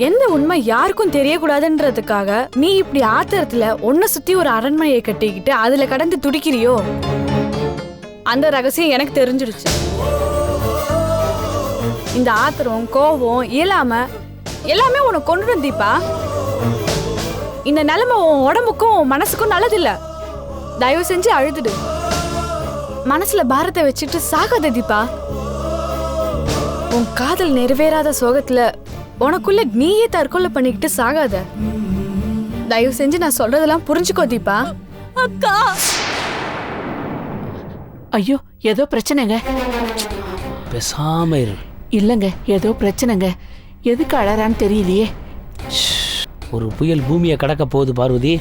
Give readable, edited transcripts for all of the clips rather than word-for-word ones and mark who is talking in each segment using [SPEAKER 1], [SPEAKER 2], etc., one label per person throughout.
[SPEAKER 1] எந்த உண்மை யாருக்கும் தெரியக்கூடாதுன்றதுக்காக நீ இப்படி ஆத்திரத்துல உன்னை சுத்தி ஒரு அரண்மனையை கட்டிக்கிட்டு அதுல கடந்து துடிக்கிறியோ? அந்த ரகசியம் எனக்கு தெரிஞ்சிடுச்சு. இந்த ஆத்திரம், கோபம், இயலாம எல்லாமே உனக்கு கொண்டு தீபா. இந்த நிலைமை உன் உடம்புக்கும் மனசுக்கும் நல்லதில்ல. தயவு செஞ்சு அழுதுடு. மனசுல பாரத்தை வச்சுட்டு சாகாத தீபா. உன் காதல் நிறைவேறாத சோகத்துல உனக்குள்ள நீயே தற்கொலை பண்ணிக்கிட்டு சாகாத. தயவு செஞ்சு நான் சொல்றதெல்லாம் புரிஞ்சுக்கோ தீபா.
[SPEAKER 2] அக்கா, ஐயோ ஏதோ பிரச்சனைங்க.
[SPEAKER 3] பேசாம இரு.
[SPEAKER 2] இல்லங்க ஏதோ பிரச்சனைங்க. எதுக்கு அழறான்னு தெரியலையே.
[SPEAKER 3] ஒரு புயல் பூமியை கடக்க போகுது பார்வதி.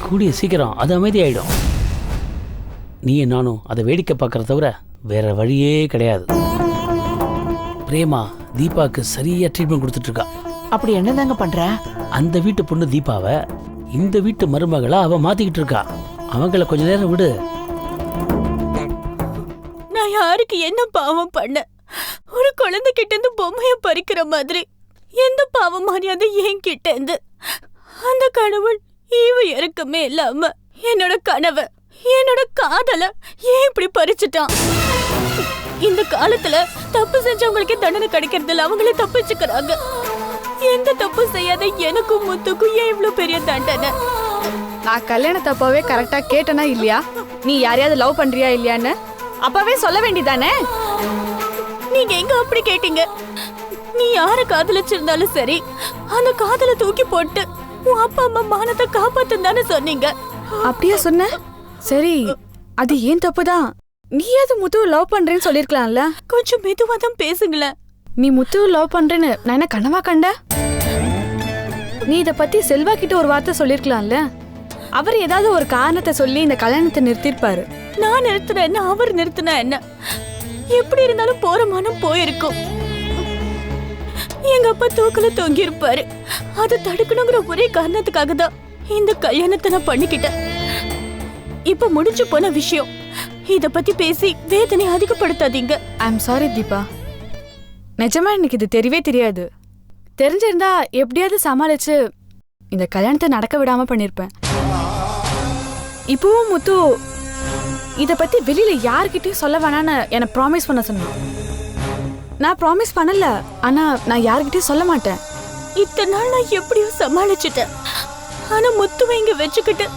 [SPEAKER 3] கூடிய சீக்கிரம் அது அமைதியாயிடும். நீயும் நானும் அதை வேடிக்கை பார்க்கறத தவிர வேற வழியே கிடையாது. பிரேமா தீபாவுக்கு சரியா ட்ரீட்மெண்ட் கொடுத்துட்டு இருக்கா.
[SPEAKER 2] அப்படி என்னதாங்க பண்ற?
[SPEAKER 3] அந்த வீட்டு பொண்ணு தீபாவை இந்த வீட்டு மருமகளா அவ மாத்திக்கிட்டு இருக்கா. அவங்கள கொஞ்ச நேரம் விடு.
[SPEAKER 4] நான் யாருக்கு என்ன பாவம் பண்ண? ஒரு குழந்தை கிட்ட இருந்து பொம்மைய பறிக்கிற மாதிரி எந்த பாவம் மரியாதை என் கிட்ட இருந்து? அந்த கடவுள் ஈவு இறக்கமே இல்லாம என்னோட கனவை, என்னோட காதல ஏன் இப்படி பறிச்சுட்டான்? இந்த காலத்துல தப்பு செஞ்சவங்களுக்கே தண்டனை கிடைக்கிறது இல்ல, அவங்களே தப்பிச்சுக்கிறாங்க. எந்த தப்பு செய்யாத எனக்கும் முத்துக்கும் ஏன் இவ்வளவு பெரிய தண்டனை?
[SPEAKER 1] நான் கல்யாணத்தை அப்பவே கரெக்டா கேட்டனா இல்லையா? நீ யாரையாவது லவ் பண்றியா இல்லையான்னு அப்பவே சொல்ல வேண்டியதானே?
[SPEAKER 4] நீங்க எங்க அப்படி கேட்டீங்க? நீ யார காதலிச்சிருந்தாலும் சரி, அந்த காதலை தூக்கி போட்டு உன் அப்பா அம்மா மானத்தை காப்பாத்துன்னு தானே சொன்னீங்க.
[SPEAKER 1] அப்படியா சொன்ன? சரி, அது ஏன் தப்புதான். நீ ஏது முத்து லவ் பண்றேன்னு சொல்லிருக்கலாம்ல.
[SPEAKER 4] கொஞ்சம் மெதுவா தான் பேசுங்களேன்.
[SPEAKER 1] நீ முத்து லவ் பண்றேன்னு நான் என்ன கனவா கண்ட? நீ இத பத்தி செல்வா கிட்ட ஒரு வார்த்தை சொல்லிருக்கலாம்ல. அவர் ஏதாவது ஒரு காரணத்தை சொல்லி இந்த கல்யாணத்தை நிறுத்திருப்பாரு.
[SPEAKER 4] நான் நிறுத்தின என்ன, அவர் நிறுத்தினா என்ன? எப்படி இருந்தாலும் போற மனம் போயிருக்கும். எங்க அப்பா தூக்கல தொங்கி இருப்பாரு. அதை தடுக்கணுங்கிற ஒரே காரணத்துக்காக தான் இந்த கல்யாணத்தை நான் பண்ணிக்கிட்டேன். இப்ப முடிஞ்சு போன விஷயம். இத பத்தி பேசி வேதனை அதிகப்படுத்தாதீங்க.
[SPEAKER 1] I am sorry Deepa. நிஜமா எனக்கு இது தெரியவே தெரியாது. தெரிஞ்சிருந்தா எப்படியாவது சமாளிச்சு இந்த கல்யாணத்தை நடக்க விடாம பண்ணிருப்பேன். இப்பவும் முத்து இத பத்தி வெளியில யார்கிட்டயும் சொல்ல வேணான்னு எனக்கு ப்ராமிஸ் பண்ண சொன்னான். நான் ப்ராமிஸ் பண்ணல, ஆனா நான் யார்கிட்டயும் சொல்ல மாட்டேன்.
[SPEAKER 4] இத்தனை நாள் நான் எப்படியோ சமாளிச்சுட்டேன். ஆனா முத்துவை இங்க வச்சுக்கிட்டு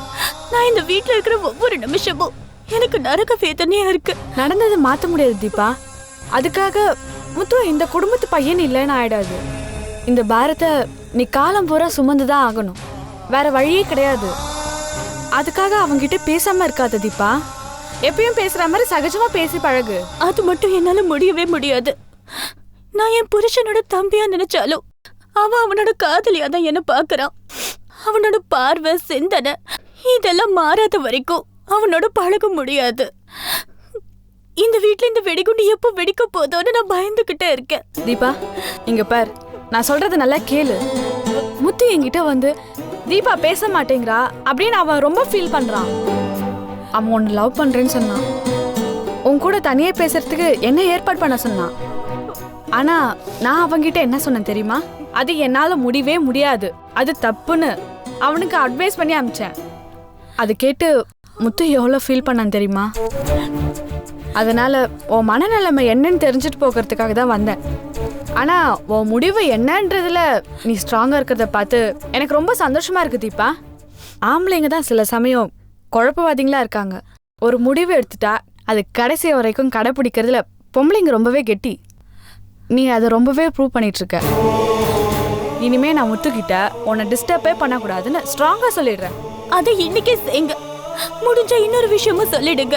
[SPEAKER 4] நான் இந்த வீட்டுல இருக்கிற ஒவ்வொரு நிமிஷமும் எனக்கு நரக வேதனையா இருக்கு.
[SPEAKER 1] நடந்ததை மாத்த முடியாது தீபா. அதுக்காக முத்து இந்த குடும்பத்து பையன் இல்லைன்னு ஆயிடாது. இந்த பாரத்தை நீ காலம் பூரா சுமந்துதான் ஆகணும். வேற வழியே கிடையாது. அதுக்காக அவங்கிட்ட பேசாம இருக்காத தீபா. எப்பயும் பேசுற மாதிரி சகஜமா பேசி பழகு.
[SPEAKER 4] அது மட்டும் என்னால முடியவே முடியாது. நான் என் புருஷனோட தம்பியா நினைச்சாலும் அவன் அவனோட காதலியா தான் என்ன பாக்குறான். அவனோட பார்வை, சிந்தனை இதெல்லாம் மாறாத வரைக்கும் அவனோட பழக முடியாது. இந்த வீட்டுல இந்த வெடிகுண்டு எப்போ வெடிக்க போதோன்னு நான் பயந்துகிட்டே இருக்கேன்.
[SPEAKER 1] தீபா இங்க பார், நான் சொல்றது நல்லா கேளு. முத்து என்கிட்ட வந்து தீபா பேச மாட்டேங்கிறா அப்படின்னு அவன் ரொம்ப ஃபீல் பண்றான். அவன் உன்னை லவ் பண்றேன்னு சொன்னான். உன் கூட தனியே பேசுறதுக்கு என்ன ஏற்பாடு பண்ண சொன்னான். ஆனா நான் அவன்கிட்ட என்ன சொன்னேன் தெரியுமா? அது என்னால முடியவே முடியாது, அது தப்புன்னு அவனுக்கு அட்வைஸ் பண்ணி அனுப்பிச்சேன். அது கேட்டு முத்து எவ்வளவு ஃபீல் பண்ணான்னு தெரியுமா? அதனால உன் மனநிலைமை என்னன்னு தெரிஞ்சுட்டு போகிறதுக்காக தான் வந்தேன். ஆனா உன் முடிவு என்னன்றதுல நீ ஸ்ட்ராங்கா இருக்கிறத பார்த்து எனக்கு ரொம்ப சந்தோஷமா இருக்கு தீபா. ஆம்பளைங்க தான் சில சமயம் குழப்பவாதிங்களா இருக்காங்க. ஒரு முடிவு எடுத்துட்டா அது கடைசி வரைக்கும் கடைப்பிடிக்கிறதுல பொம்பளைங்க ரொம்பவே கெட்டி. நீ அதை ரொம்பவே ப்ரூவ் பண்ணிட்டு இருக்க. இனிமே நான் முத்துக்கிட்ட உன்னை டிஸ்டர்பே பண்ணக்கூடாதுன்னு ஸ்ட்ராங்கா சொல்லிடுறேன்.
[SPEAKER 4] அதை இன்னைக்கே செய்யுங்க. முடிஞ்ச இன்னொரு விஷயமும் சொல்லிடுங்க.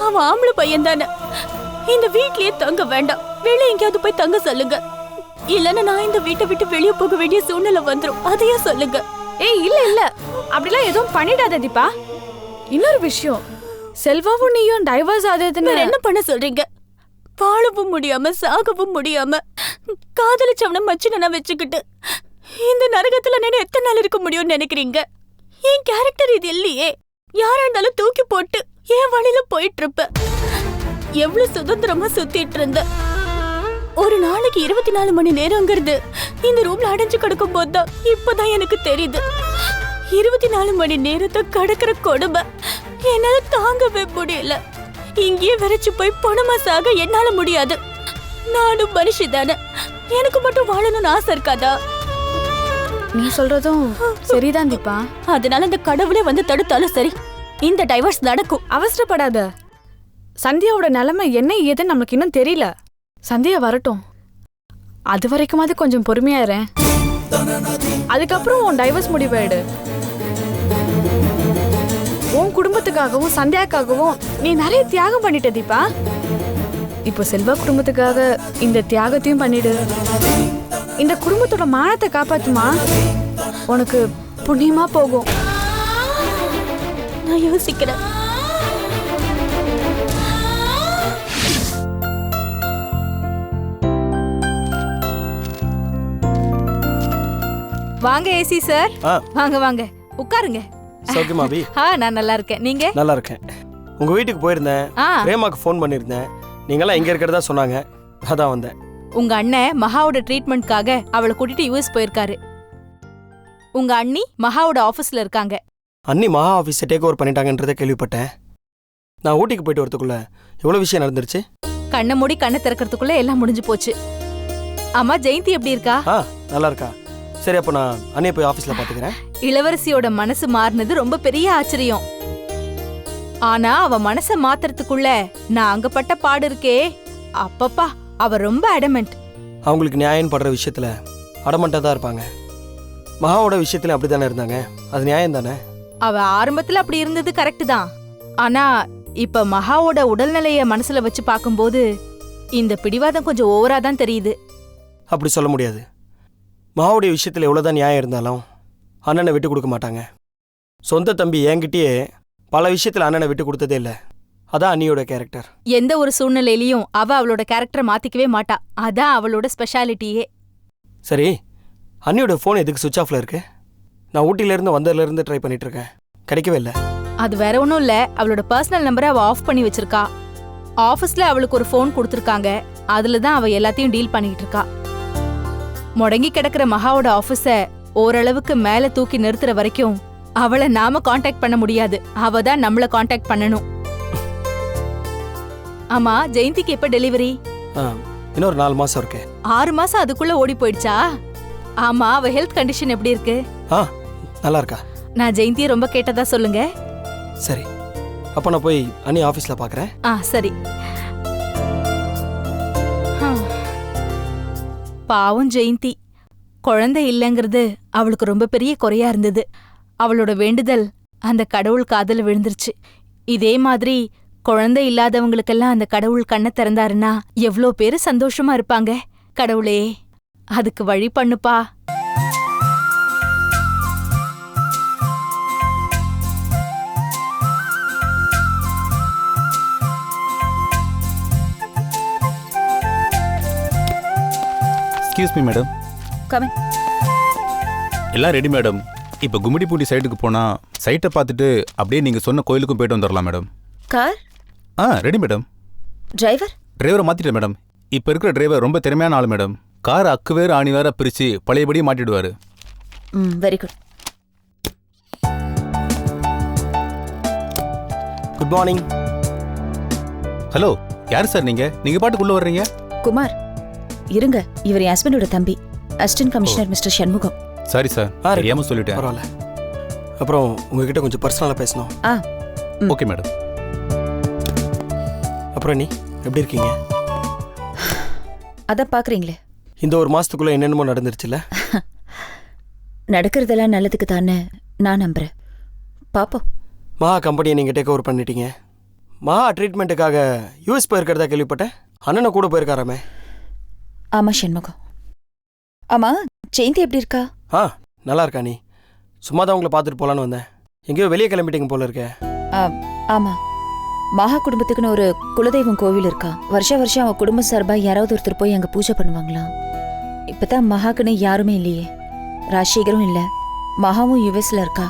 [SPEAKER 4] அவன் ஆம்பளை பையன் தானே, இந்த வீட்லயே தங்க வேண்டாம், வெளியே எங்கேயாவது போய் தங்க சொல்லுங்க. இல்லன்னா நான் இந்த வீட்டை விட்டு வெளியே போக வேண்டிய சூழ்நிலை வந்துடும், அதையே சொல்லுங்க.
[SPEAKER 1] ஏய் இல்ல இல்ல, அப்படிலாம் எதுவும் பண்ணிடாத தீபா. இன்னொரு விஷயம், செல்வாவும் நீயும் டைவர்ஸ் ஆகுதுன்னு
[SPEAKER 4] என்ன பண்ண சொல்றீங்க? வாழவும் முடியாம சாகவும் முடியாம காதலிச்சவன மச்சின வச்சுக்கிட்டு இந்த நரகத்துல நான் எத்தனை நாள் இருக்க முடியும்னு நினைக்கிறீங்க? என் கேரக்டர் இது இல்லையே. யாரா இருந்தாலும் தூக்கி போட்டு என் வழியில போயிட்டு இருப்ப. எவ்வளவு சுதந்திரமா சுத்திட்டு இருந்த. ஒரு நாளைக்கு 24 மணி நேரங்கிறது இந்த ரூம்ல அடைஞ்சு கிடக்கும் போதுதான் இப்பதான் எனக்கு தெரியுது. 24 மணி நேரத்தை கடக்கிற கொடுமை என்னால தாங்கவே முடியல. இங்கேயே விரைச்சு போய் பணமா சாக என்னால முடியாது. நானும் மனுஷி தானே, எனக்கு மட்டும் வாழணும்னு ஆசை இருக்காதா?
[SPEAKER 1] நீ சொல்றதும் சரிதான் தீபா.
[SPEAKER 4] அதனால அந்த கடவுளே வந்து தடுத்தாலும் சரி, இந்த டைவர்ஸ் நடக்கும்.
[SPEAKER 1] அவசரப்படாத. சந்தியாவோட நிலைமை என்ன ஏதுன்னு நமக்கு இன்னும் தெரியல. சந்தியா வரட்டும், அது வரைக்குமாவது கொஞ்சம் பொறுமையா இரு. அதுக்கப்புறம் உன் டைவர்ஸ் முடிவாயிடு. உன் குடும்பத்துக்காகவும் சந்தியாக்காகவும் நீ நிறைய தியாகம் பண்ணிட்ட தீபா. இப்போ செல்வா குடும்பத்துக்காக இந்த தியாகத்தையும் பண்ணிடு. இந்த குடும்பத்தோட மானத்தை காப்பாத்துமா, உனக்கு புண்ணியமா போகும்.
[SPEAKER 4] நான் யோசிக்கிறேன்.
[SPEAKER 5] வாங்க ஏசி சார். வாங்க வாங்க உட்காருங்க.
[SPEAKER 6] சௌக்கியமா அபி?
[SPEAKER 5] நான் நல்லா இருக்கேன். நீங்க?
[SPEAKER 6] நல்லா இருக்கேன். உங்க வீட்டுக்கு போயிருந்தேன். பிரேமாக்கு ஃபோன் பண்ணியிருந்தேன். நீங்களாம் எங்க இருக்கிறதா சொன்னாங்க, அதான் வந்தேன்.
[SPEAKER 5] உங்க அண்ணன் மகாவோட ட்ரீட்மெண்ட்காக அவளை கூட்டிட்டு யூஎஸ் போயிருக்காரு. உங்க அண்ணி மகாவோட ஆபீஸ்ல இருக்காங்க.
[SPEAKER 6] அண்ணி மகா ஆஃபீஸை டேக் ஓவர் பண்ணிட்டாங்கன்றதை கேள்விப்பட்டேன். நான் ஊட்டிக்கு போயிட்டு வரதுக்குள்ள எவ்வளோ விஷயம் நடந்துருச்சு.
[SPEAKER 5] கண்ணை மூடி கண்ணை திறக்கிறதுக்குள்ள எல்லாம் முடிஞ்சு போச்சு. ஆமா, ஜெயந்தி எப்படி இருக்கா?
[SPEAKER 6] நல்லா இருக்கா. சரி, அப்போ நான் அண்ணியை போய் ஆஃபீஸில் பார்த்துக்கிறேன்.
[SPEAKER 5] இளவரசியோட மனசு மாறினது ரொம்ப பெரிய ஆச்சரியம். ஆனா அவ மனசை மாத்துறதுக்குள்ள நான் அங்க பட்ட பாடு இருக்கே அப்பப்பா. அவ ரொம்ப அடமெண்ட்.
[SPEAKER 6] அவங்களுக்கு நியாயம் படுற விஷயத்துல அடமெண்ட்டாக தான் இருப்பாங்க. மகாவோட விஷயத்துல அப்படி தானே இருந்தாங்க, அது நியாயம் தானே.
[SPEAKER 5] அவ ஆரம்பத்துல அப்படி இருந்தது கரெக்ட் தான். ஆனா இப்ப மகாவோட உடல்நிலைய மனசுல வச்சு பார்க்கும்போது இந்த பிடிவாதம் கொஞ்சம் ஓவரா தான் தெரியுது.
[SPEAKER 6] அப்படி சொல்ல முடியாது. மகாவுடைய விஷயத்துல எவ்வளோதான் நியாயம் இருந்தாலும் அண்ணனை விட்டு கொடுக்க மாட்டாங்க. சொந்த தம்பி என்கிட்டயே பல விஷயத்துல அண்ணனை விட்டு கொடுத்ததே இல்லை. அதான் அண்ணியோட கேரக்டர்.
[SPEAKER 5] எந்த ஒரு சூழ்நிலையிலயும் அவ அவளோட கேரக்டரை மாத்திக்கவே மாட்டா. அதான் அவளோட ஸ்பெஷாலிட்டியே.
[SPEAKER 6] சரி, அண்ணியோட ஃபோன் எதுக்கு சுவிட்ச் ஆஃப்ல இருக்கு? நான் ஊட்டியிலேருந்து வந்ததுலேருந்து ட்ரை பண்ணிட்டு இருக்கேன், கிடைக்கவே இல்லை.
[SPEAKER 5] அது வேற ஒன்றும் இல்லை, அவளோட பர்சனல் நம்பரை அவ ஆஃப் பண்ணி வச்சிருக்கா. ஆஃபீஸ்ல அவளுக்கு ஒரு ஃபோன் கொடுத்துருக்காங்க, அதுல தான் அவ எல்லாத்தையும் டீல் பண்ணிட்டு இருக்கா. முடங்கி கிடக்கிற மகாவோட ஆஃபீஸை ஓரளவுக்கு மேல தூக்கி நிறுத்துற வரைக்கும் அவளை நாம காண்டாக்ட் பண்ண முடியாது. அவ தான் நம்மள காண்டாக்ட் பண்ணணும். ஆமா, ஜெயந்திக்கு எப்ப டெலிவரி?
[SPEAKER 6] இன்னொரு 4 மாசம் இருக்கு.
[SPEAKER 5] 6 மாசம் அதுக்குள்ள ஓடி போயிடுச்சா? ஆமா, அவ ஹெல்த் கண்டிஷன் எப்படி இருக்கு?
[SPEAKER 6] நல்லா இருக்கா.
[SPEAKER 5] நான் ஜெயந்தியை ரொம்ப கேட்டதா சொல்லுங்க.
[SPEAKER 6] சரி, அப்ப நான் போய் அண்ணி ஆபீஸ்ல பாக்குறேன்.
[SPEAKER 5] சரி. பாவம் ஜெயந்தி, குழந்தை இல்லைங்கிறது அவளுக்கு ரொம்ப பெரிய குறையா இருந்தது. அவளோட வேண்டுதல் அந்த கடவுள் காதுல விழுந்துருச்சு. இதே மாதிரி குழந்தை இல்லாதவங்களுக்கெல்லாம் அந்த கடவுள் கண்ணை திறந்தாருன்னா எவ்வளோ பேரு சந்தோஷமா இருப்பாங்க. கடவுளே, அதுக்கு வழி பண்ணுப்பா.
[SPEAKER 7] Excuse me madam.
[SPEAKER 8] Come in.
[SPEAKER 7] எல்லாம் ரெடி மேடம். இப்போ கும்மிடிப்பூண்டி சைட்டுக்கு போனால் சைட்டை பார்த்துட்டு அப்படியே நீங்கள் சொன்ன கோயிலுக்கும் போயிட்டு வந்துடலாம் madam.
[SPEAKER 8] Car?
[SPEAKER 7] Ready madam.
[SPEAKER 8] Driver?
[SPEAKER 7] டிரைவரை மாற்றிட்டேன் மேடம். இப்போ இருக்கிற டிரைவர் ரொம்ப திறமையான ஆள் மேடம். கார் அக்கு வேறு ஆணி வேற பிரித்து பழையபடியே மாட்டிடுவார்.
[SPEAKER 8] Very good.
[SPEAKER 6] Good morning.
[SPEAKER 7] Hello, யார் சார் நீங்கள்? நீங்கள் பாட்டுக்குள்ளே வர்றீங்க?
[SPEAKER 8] குமார், இருங்க, இவர் என் ஹஸ்பண்டோட தம்பி, assistant commissioner mister Shanmugam.
[SPEAKER 7] Sorry sir, தெரியாமல் சொல்லிட்டேன்.
[SPEAKER 6] பரவாயில்ல. அப்புறம் உங்ககிட்ட கொஞ்சம் பர்சனலாக பேசணும்.
[SPEAKER 7] Okay madam.
[SPEAKER 6] அப்புறம் நீ எப்படி இருக்கீங்க?
[SPEAKER 8] அதான் பார்க்குறீங்களே,
[SPEAKER 6] இந்த ஒரு மாசத்துக்குள்ள என்னென்னமோ நடந்துருச்சுல்ல.
[SPEAKER 8] நடக்கிறதெல்லாம் நல்லதுக்கு தானே நான் நம்புறேன். பாப்போம்.
[SPEAKER 6] மகா கம்பெனியை நீங்கள் டேக் ஓவர் பண்ணிட்டீங்க. மகா ட்ரீட்மெண்ட்டுக்காக யூஎஸ் போயிருக்கிறதா கேள்விப்பட்டேன். அண்ணனை கூட போயிருக்காராமே.
[SPEAKER 8] ஆமா சண்முகம். ஆமா, ஜெயந்தி எப்படி இருக்கா?
[SPEAKER 6] நல்லா இருக்கா. நீ சும்மா தான் உங்களை பார்த்துட்டு போகலான்னு வந்தேன். எங்கேயோ வெளியே கிளம்பிட்டீங்க போல இருக்க.
[SPEAKER 8] ஆமா, மகா குடும்பத்துக்குன்னு ஒரு குலதெய்வம் கோவில் இருக்கா. வருஷம் அவன் குடும்ப சார்பா யாராவது ஒருத்தர் போய் அங்க பூஜை பண்ணுவாங்களாம். இப்பதான் மகாக்குன்னு யாருமே இல்லையே, ராஜசேகரும் இல்லை, மகாவும் யுஎஸ்ல இருக்கா.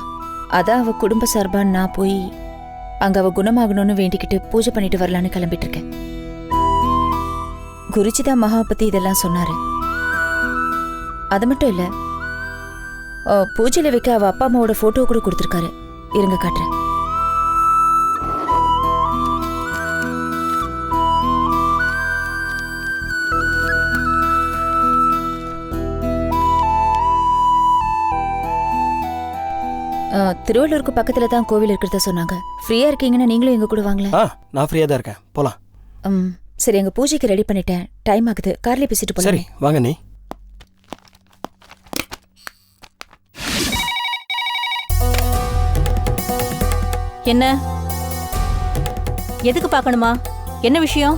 [SPEAKER 8] அதான் அவ குடும்ப சார்பா நான் போய் அங்க அவ குணமாகணும்னு வேண்டிக்கிட்டு பூஜை பண்ணிட்டு வரலான்னு கிளம்பிட்டு இருக்கேன். குருஜி தான் மகா பத்தி இதெல்லாம் சொன்னாரு. அது மட்டும் இல்ல, பூஜையில வைக்க அவ அப்பா அம்மாவோட போட்டோ கூட கொடுத்துருக்காரு. இருங்க காட்டுறேன். திருவள்ளூருக்கு பக்கத்துல தான் கோவில் இருக்கிறத சொன்னாங்க. ஃப்ரீயா இருக்கீங்கன்னா நீங்களும் எங்க கூட வாங்களேன்.
[SPEAKER 6] நான் ஃப்ரீயா தான் இருக்கேன், போலாம்.
[SPEAKER 8] சரி, எங்க பூஜைக்கு ரெடி பண்ணிட்டேன். டைம் ஆகுது, கார்லயே பேசிட்டு போலாம்.
[SPEAKER 6] சரி வாங்க. நீ
[SPEAKER 4] என்ன எதுக்கு பார்க்கணுமா? என்ன விஷயம்?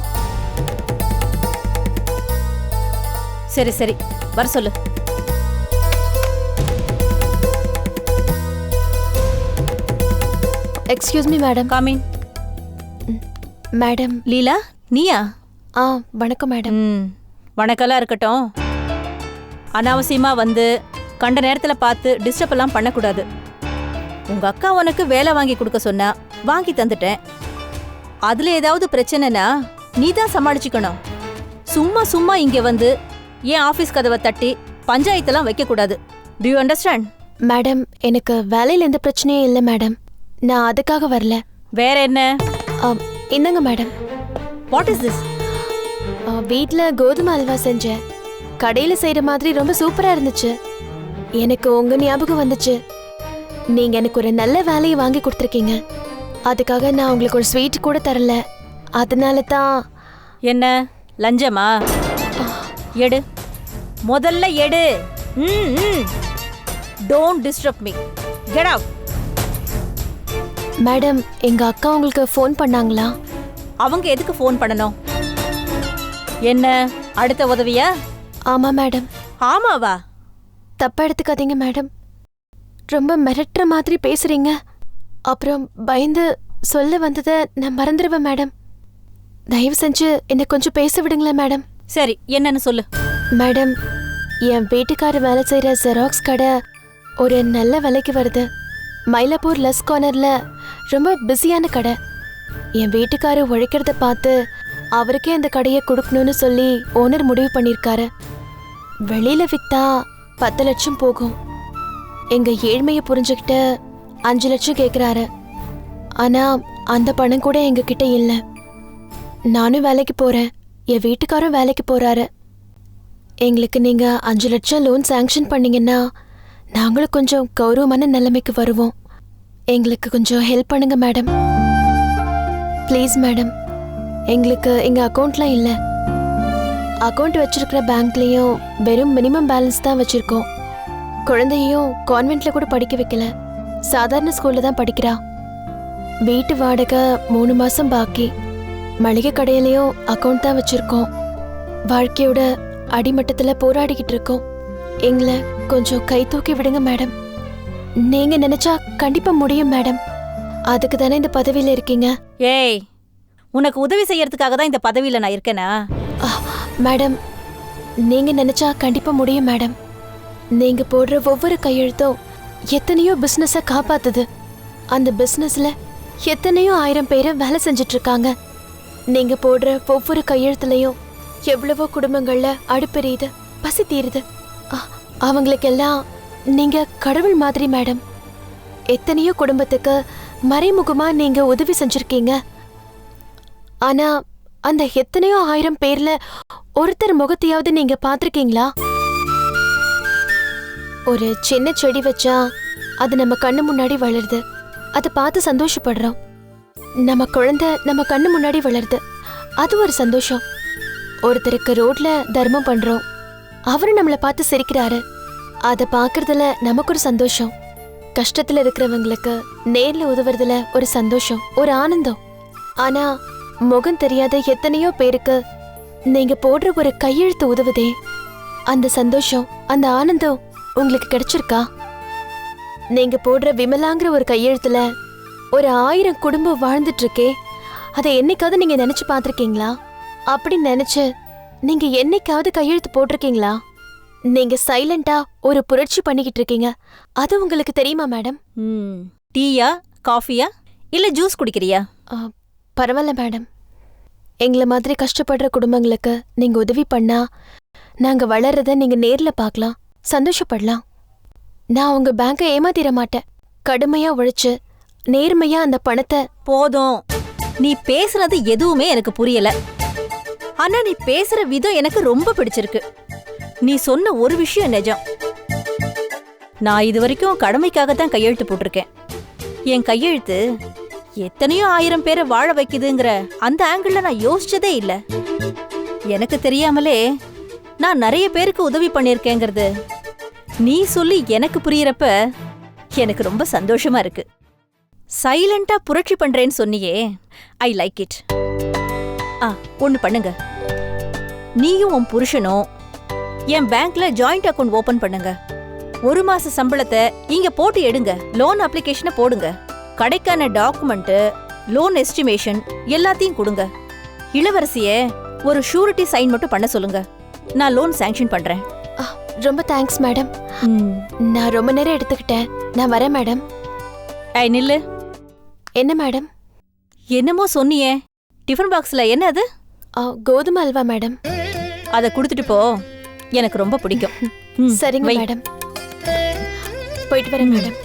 [SPEAKER 4] சரி சரி, வர சொல்லு.
[SPEAKER 9] Excuse me madam.
[SPEAKER 4] Come in.
[SPEAKER 9] Madam.
[SPEAKER 4] Leela, நீயா?
[SPEAKER 9] வணக்கம் மேடம்.
[SPEAKER 4] வணக்கம்லாம் இருக்கட்டும். அனாவசியமா வந்து கண்ட நேரத்துல பார்த்து டிஸ்டர்ப் எல்லாம் பண்ணக்கூடாது. உங்க அக்கா உனக்கு வேலை வாங்கி கொடுக்க சொன்னா வாங்கி தந்துட்டேன். அதுல ஏதாவது பிரச்சனைனா நீ தான் சமாளிச்சுக்கணும். சும்மா சும்மா இங்க வந்து ஏன் ஆபீஸ் கதவை தட்டி பஞ்சாயத்தெல்லாம் வைக்க கூடாது. To you understand?
[SPEAKER 9] மேடம், எனக்கு வேலையில எந்த பிரச்சனையும் இல்லை மேடம். நான் அதுக்காக வரல.
[SPEAKER 4] வேற என்ன?
[SPEAKER 9] என்னங்க மேடம்?
[SPEAKER 4] What is this?
[SPEAKER 9] வீட்டில் கோதுமை அல்வா செஞ்சேன். கடையில் செய்கிற மாதிரி ரொம்ப சூப்பராக இருந்துச்சு. எனக்கு உங்கள் ஞாபகம் வந்துச்சு. நீங்கள் எனக்கு ஒரு நல்ல வேலையை வாங்கி கொடுத்துருக்கீங்க. அதுக்காக நான் உங்களுக்கு ஒரு ஸ்வீட் கூட தரல. அதனால தான்.
[SPEAKER 4] என்ன லஞ்சமா? எடு, முதல்ல எடு. Don't disturb me. Get out.
[SPEAKER 9] Madam, எங்கள் அக்கா உங்களுக்கு ஃபோன் பண்ணாங்களா?
[SPEAKER 4] அவங்க எதுக்கு ஃபோன் பண்ணணும்? என்ன அடுத்த உதவியா?
[SPEAKER 9] ஆமாம் மேடம்.
[SPEAKER 4] ஆமாவா?
[SPEAKER 9] தப்பா எடுத்துக்காதீங்க மேடம். ரொம்ப மிரட்டுற மாதிரி பேசுறீங்க. அப்புறம் பயந்து சொல்ல வந்ததை நான் மறந்துடுவேன் மேடம். தயவு செஞ்சு என்னை கொஞ்சம் பேச விடுங்களேன் மேடம்.
[SPEAKER 4] சரி, என்னன்னு சொல்லு.
[SPEAKER 9] மேடம், என் வீட்டுக்காரர் வேலை செய்கிற ஜெராக்ஸ் கடை ஒரு நல்ல விலைக்கு வருது. மயிலாப்பூர் லஸ் கார்னர்ல ரொம்ப பிஸியான கடை. என் வீட்டுக்காரர் உழைக்கிறத பார்த்து அவருக்கே அந்த கடையை கொடுக்கணும்னு சொல்லி ஓனர் முடிவு பண்ணியிருக்காரு. வெளியில வித்தா 10 லட்சம் போகும். எங்க ஏழ்மையை புரிஞ்சுக்கிட்டு 5 லட்சம் கேட்குறாரு. ஆனா அந்த பணம் கூட எங்க கிட்ட இல்லை. நானும் வேலைக்கு போறேன், என் வீட்டுக்காரும் வேலைக்கு போறாரு. எங்களுக்கு நீங்க 5 லட்சம் லோன் சாங்ஷன் பண்ணீங்கன்னா நாங்களும் கொஞ்சம் கௌரவமான நிலைமைக்கு வருவோம். எங்களுக்கு கொஞ்சம் ஹெல்ப் பண்ணுங்க மேடம். Please madam. எங்களுக்கு எங்கள் அக்கௌண்ட்லாம் இல்லை. அக்கௌண்ட் வச்சிருக்கிற பேங்க்லேயும் வெறும் மினிமம் பேலன்ஸ் தான் வச்சுருக்கோம். குழந்தையும் கான்வென்ட்டில் கூட படிக்க வைக்கல, சாதாரண ஸ்கூலில் தான் படிக்கிறா. வீட்டு வாடகை 3 மாதம் பாக்கி. மளிகை கடையிலையும் அக்கௌண்ட் தான் வச்சுருக்கோம். வாழ்க்கையோட அடிமட்டத்தில் போராடிக்கிட்டு இருக்கோம். எங்களை கொஞ்சம் கை தூக்கி விடுங்க மேடம். நீங்க நினைச்சா கண்டிப்பா முடியும் மேடம். அதுக்கு தானே இந்த பதவியில இருக்கீங்க.
[SPEAKER 4] ஏய், உனக்கு உதவி செய்யறதுக்காக தான் இந்த பதவியில நான் இருக்கேனா?
[SPEAKER 9] மேடம், நீங்க நினைச்சா கண்டிப்பா முடியும் மேடம். நீங்க போடுற ஒவ்வொரு கையெழுத்தும் எத்தனையோ பிசினஸை காப்பாத்துது. அந்த பிசினஸ்ல எத்தனையோ 1000 பேரை வேலை செஞ்சுட்டு இருக்காங்க. நீங்க போடுற ஒவ்வொரு கையெழுத்துலையும் எவ்வளவோ குடும்பங்கள்ல அடுப்பெரியுது, பசி தீருது. அவங்களுக்கெல்லாம் நீங்க கடவுள் மாதிரி மேடம். எத்தனையோ குடும்பத்துக்கு மறைமுகமா நீங்க உதவி செஞ்சிருக்கீங்க. ஆனா அந்த எத்தனையோ 1000 பேர்ல ஒருத்தர் முகத்தையாவது நீங்க பாத்திருக்கீங்களா? ஒரு சின்ன செடி வச்சா அது நம்ம கண்ணு முன்னாடி வளருது, அதை பார்த்து சந்தோஷப்படுறோம். நம்ம குழந்தை நம்ம கண்ணு முன்னாடி வளருது, அது ஒரு சந்தோஷம். ஒருத்தருக்கு ரோட்ல தர்மம் பண்றோம், அவரு நம்மளை பார்த்து சிரிக்கிறாரு, அதை பார்க்கறதுல நமக்கு ஒரு சந்தோஷம். கஷ்டத்துல இருக்கிறவங்களுக்கு நேர்ல உதவுறதுல ஒரு சந்தோஷம், ஒரு ஆனந்தம். ஆனா முகம் தெரியாத எத்தனையோ பேருக்கு நீங்க போடுற ஒரு கையெழுத்து உதவுதே, அந்த சந்தோஷம், அந்த ஆனந்தம் உங்களுக்கு கிடைச்சிருக்கா? நீங்க போடுற விமலாங்கிற ஒரு கையெழுத்துல ஒரு 1000 குடும்பம் வாழ்ந்துட்டு இருக்கே, அதை என்னைக்காவது நீங்க நினைச்சு பார்த்திருக்கீங்களா? அப்படி நினைச்சு நீங்க என்னைக்காவது கையெழுத்து போட்டிருக்கீங்களா? நீங்க சைலண்டா ஒரு புரட்சி பண்ணிக்கிட்டு இருக்கீங்க, அது உங்களுக்கு தெரியுமா மேடம்?
[SPEAKER 4] டீயா, காஃபியா, இல்ல ஜூஸ் குடிக்கிறியா?
[SPEAKER 9] பரவாயில்ல மேடம், எங்களை மாதிரி கஷ்டப்படுற குடும்பங்களுக்கு நீங்க உதவி பண்ணா நாங்க வளர்றத நீங்க நேர்ல பார்க்கலாம், சந்தோஷப்படலாம். நான் உங்க பேங்கை ஏமாத்திர மாட்டேன். கடுமையா உழைச்சு நேர்மையா அந்த பணத்தை.
[SPEAKER 4] போதும், நீ பேசுறது எதுவுமே எனக்கு புரியல. ஆனா நீ பேசுற விதம் எனக்கு ரொம்ப பிடிச்சிருக்கு. நீ சொன்ன ஒரு விஷயம் நிஜம். நான் இது வரைக்கும் கடமைக்காக தான் கையெழுத்து போட்டிருக்கேன். என் கையெழுத்து எத்தனையோ 1000 பேரை வாழ வைக்குதுங்கிற அந்த ஆங்கிள் நான் யோசிச்சதே இல்லை. எனக்கு தெரியாமலே நான் நிறைய பேருக்கு உதவி பண்ணியிருக்கேங்கிறது நீ சொல்லி எனக்கு புரியறப்ப எனக்கு ரொம்ப சந்தோஷமா இருக்கு. சைலண்டா புரட்சி பண்றேன்னு சொன்னியே, ஐ லைக் இட். ஒன்னு பண்ணுங்க, நீயும் உன் புருஷனும் என் பேங்க்ல ஜாயிண்ட் அக்கவுண்ட் ஓபன் பண்ணுங்க. 1 மாச சம்பளத்தை இங்க போட்டு எடுங்க. லோன் அப்ளிகேஷனை போடுங்க. கடைக்கான டாக்குமெண்ட், லோன் எஸ்டிமேஷன் எல்லாத்தையும் கொடுங்க. இளவரசிய ஒரு ஷூரிட்டி சைன் மட்டும் பண்ண சொல்லுங்க. நான் லோன் சாங்ஷன் பண்றேன்.
[SPEAKER 9] ரொம்ப தேங்க்ஸ் மேடம். நான் ரொம்ப நேரம் எடுத்துக்கிட்டேன். நான் வரேன் மேடம்.
[SPEAKER 4] நில்லு.
[SPEAKER 9] என்ன மேடம்?
[SPEAKER 4] என்னமோ சொன்னியே, டிஃபன் பாக்ஸ்ல என்ன அது?
[SPEAKER 9] கோதுமை அல்வா மேடம்.
[SPEAKER 4] அதை கொடுத்துட்டு போ, எனக்கு ரொம்ப பிடிக்கும்.
[SPEAKER 9] சரிங்க
[SPEAKER 4] வை.
[SPEAKER 9] மேடம். போயிட்டு வரேன் மேடம்.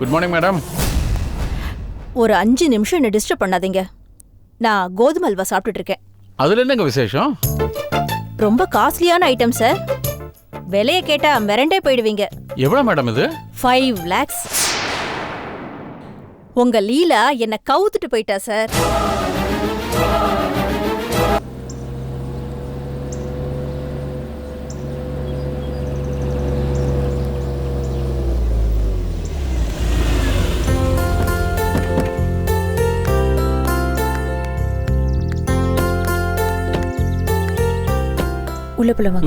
[SPEAKER 10] Good morning madam.
[SPEAKER 4] ஒரு 5 நிமிஷம் என்ன டிஸ்டர்ப் பண்ணாதீங்க. நான் கோதுமை அல்வா சாப்பிட்டுட்டு இருக்கேன்.
[SPEAKER 10] அதுல என்னங்க விசேஷம்?
[SPEAKER 4] ரொம்ப காஸ்ட்லியான ஐட்டம் சார். விலையை கேட்டா மிரண்டே போயிடுவீங்க.
[SPEAKER 10] எவ்வளவு மேடம் இது?
[SPEAKER 4] 5 lakhs. உங்க லீலா என்ன கவுத்துட்டு போயிட்டா சார்.
[SPEAKER 8] உள்ள போலாமா?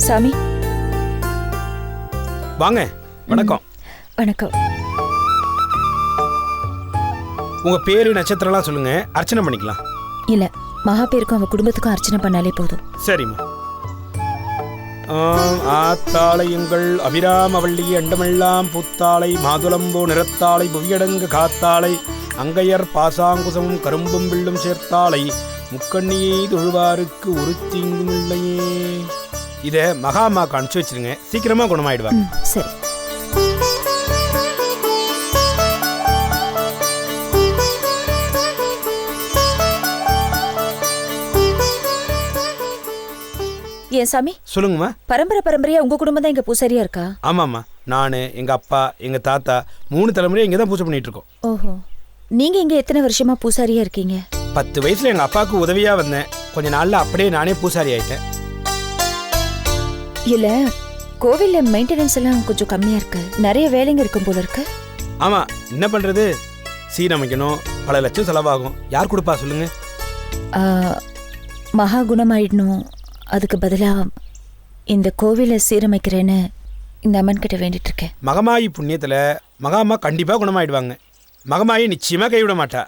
[SPEAKER 8] சாமி
[SPEAKER 11] வாங்க. வணக்கம்.
[SPEAKER 8] வணக்கம்.
[SPEAKER 11] உங்க பேரு நட்சத்திரம்லாம் சொல்லுங்க, அர்ச்சனை பண்ணிக்கலாம்.
[SPEAKER 8] இல்ல, மகா பேருக்கும் அவ குடும்பத்துக்கும் அர்ச்சனை பண்ணாலே போதும்.
[SPEAKER 11] சரிம்மா. ஆத்தாளையுங்கள் அபிராமவள்ளி அண்டமெல்லாம் பூத்தாளை மாதுளம்போ நிறத்தாளை புவியடங்கு காத்தாளை அங்கையர் பாசாங்குசமும் கரும்பும் வில்லும் சேர்த்தாளை முக்கண்ணியை தொழுவாருக்கு ஒரு தீங்கும் இல்லையே. இதை மகாமாக்கு அனுப்பிச்சு வச்சிருங்க, சீக்கிரமா குணமாயிடுவாங்க.
[SPEAKER 8] சரி. ஏன் சாமி
[SPEAKER 11] சொல்லுங்கம்மா.
[SPEAKER 8] பரம்பரையா உங்க குடும்பம் தான் இங்க பூசாரியா இருக்கா?
[SPEAKER 11] ஆமாம்மா, நான் எங்க அப்பா எங்க தாத்தா 3 தலைமுறையா இங்க தான் பூஜை பண்ணிட்டு இருக்கோம்.
[SPEAKER 8] ஓஹோ, நீங்க இங்க எத்தனை வருஷமா பூசாரியா இருக்கீங்க?
[SPEAKER 11] 10 வயசுல எங்க அப்பாவுக்கு உதவியா வந்தேன். கொஞ்ச நாள்ல அப்படியே நானே பூசாரி ஆயிட்டேன்.
[SPEAKER 8] இல்ல, கோவில்ல மெயின்டெனன்ஸ் எல்லாம் கொஞ்சம் கம்மியா இருக்கு, நிறைய வேலைங்க இருக்கும் போல இருக்கு.
[SPEAKER 11] ஆமா, என்ன பண்றது, சீரமைக்கணும், பல லட்சம் செலவாகும். யார் கொடுப்பா சொல்லுங்க?
[SPEAKER 8] மகா குணமாயிடணும், அதுக்கு பதிலா இந்த கோவிலை சீரமைக்கிறேன்னு இந்த அம்மன் கிட்ட வேண்டிட்டு இருக்கேன்.
[SPEAKER 11] மகமாயி புண்ணியத்துல மகாமா கண்டிப்பா குணமாயிடுவாங்க. மகமாயி நிச்சயமா கைவிட மாட்டா.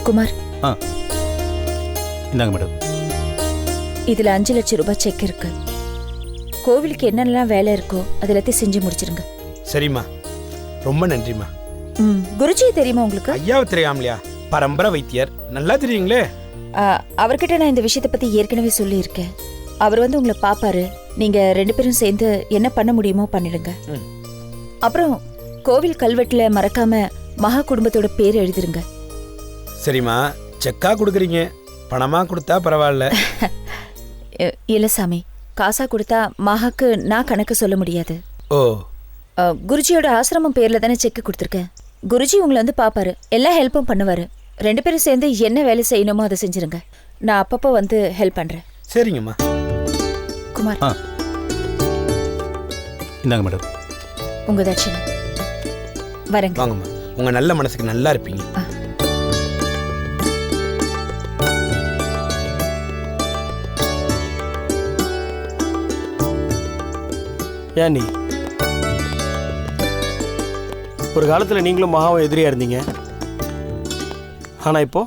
[SPEAKER 8] குமார்,
[SPEAKER 7] இந்தாங்க மேடம்.
[SPEAKER 8] இதுல 5 லட்சம் ரூபாய் செக் இருக்கு. கோவிலுக்கு என்னென்னலாம் வேலை இருக்கோ அது எல்லாத்தையும் செஞ்சு முடிச்சிருங்க.
[SPEAKER 11] சரிம்மா, ரொம்ப நன்றிம்மா.
[SPEAKER 8] குருஜி தெரியுமா உங்களுக்கு?
[SPEAKER 11] ஐயாவை தெரியாமலையா? பரம்பரை வைத்தியர், நல்லா தெரியுங்களே.
[SPEAKER 8] அவர்கிட்ட நான் இந்த விஷயத்தை பத்தி ஏற்கனவே சொல்லி இருக்கேன். அவர் வந்து உங்களை பாப்பாரு. நீங்க 2 பேரும் சேர்ந்து என்ன பண்ண முடியுமோ பண்ணிடுங்க. அப்புறம் கோவில் கல்வெட்டுல மறக்காம மகா குடும்பத்தோட பேர் எழுதிருங்க.
[SPEAKER 11] சரிம்மா, செக்கா கொடுக்குறீங்க, பணமா கொடுத்தா பரவாயில்ல.
[SPEAKER 8] இல்ல சாமி, காசா கொடுத்தா மகாக்கு நான் கணக்கு சொல்ல முடியாது.
[SPEAKER 11] ஓ,
[SPEAKER 8] குருஜியோட ஆசிரமம் பேர்ல தானே செக் கொடுத்துருக்கேன். குருஜி உங்களை வந்து பாப்பாரு, எல்லா ஹெல்ப்பும் பண்ணுவாரு. 2 பேரும் சேர்ந்து என்ன வேலை செய்யணுமோ அதை செஞ்சிருங்க. நான் அப்பப்போ வந்து ஹெல்ப் பண்றேன்.
[SPEAKER 11] சரிங்கம்மா.
[SPEAKER 8] குமார்,
[SPEAKER 7] இந்தாங்க மேடம்.
[SPEAKER 8] உங்க தட்சணை. வரேங்க.
[SPEAKER 11] வாங்கம்மா, உங்க நல்ல மனசுக்கு நல்லா இருப்பீங்க.
[SPEAKER 6] ஏன் நீ ஒரு காலத்தில் நீங்களும் மகாவும் எதிரியா இருந்தீங்க. ஆனால் இப்போ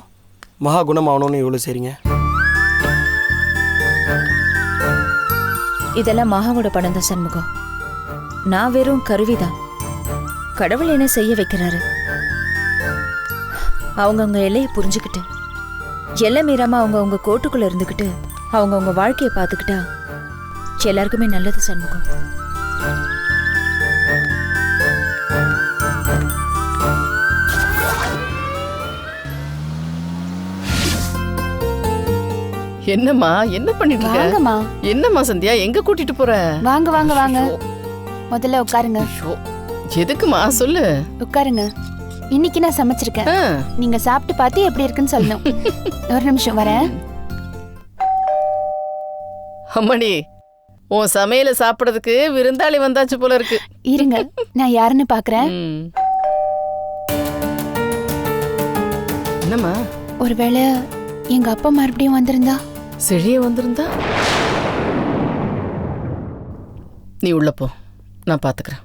[SPEAKER 6] மகா குணமாகணும்னு இவ்வளோ செய்றீங்க.
[SPEAKER 8] இதெல்லாம் மகாவோட பணம் தான் சண்முகம். நான் வெறும் கருவிதான். கடவுள் என்ன செய்ய வைக்கிறாரு. அவங்கவுங்க எல்லையை புரிஞ்சுக்கிட்டு எல்லை மீறாம அவங்கவுங்க கோட்டுக்குள்ள இருந்துக்கிட்டு அவங்கவுங்க வாழ்க்கையை பார்த்துக்கிட்டா எல்லாருக்குமே நல்லது சண்முகம்.
[SPEAKER 2] என்னம்மா என்ன பண்ணிட்டு இருக்க?
[SPEAKER 12] வாங்கம்மா.
[SPEAKER 2] என்னம்மா சந்தியா எங்க கூட்டிட்டு போற?
[SPEAKER 12] வாங்க வாங்க வாங்க. முதல்ல உட்காருங்க.
[SPEAKER 2] எதுக்குமா சொல்லு.
[SPEAKER 12] உட்காருங்க. இன்னைக்கு நான் சமைச்சிருக்கேன். நீங்க சாப்பிட்டு பார்த்து எப்படி இருக்குன்னு சொல்லணும். ஒரு நிமிஷம் வரேன்.
[SPEAKER 2] அம்மணி, உன் சமையல சாப்பிடறதுக்கு விருந்தாளி வந்தாச்சு போல இருக்கு.
[SPEAKER 12] இருங்க, நான் யாருன்னு பாக்குறேன்.
[SPEAKER 2] என்னம்மா?
[SPEAKER 12] ஒருவேளை எங்க அப்பா மறுபடியும் வந்திருந்தா?
[SPEAKER 2] செழிய வந்திருந்தா? நீ உள்ள போ, நான் பாத்துக்கிறேன்.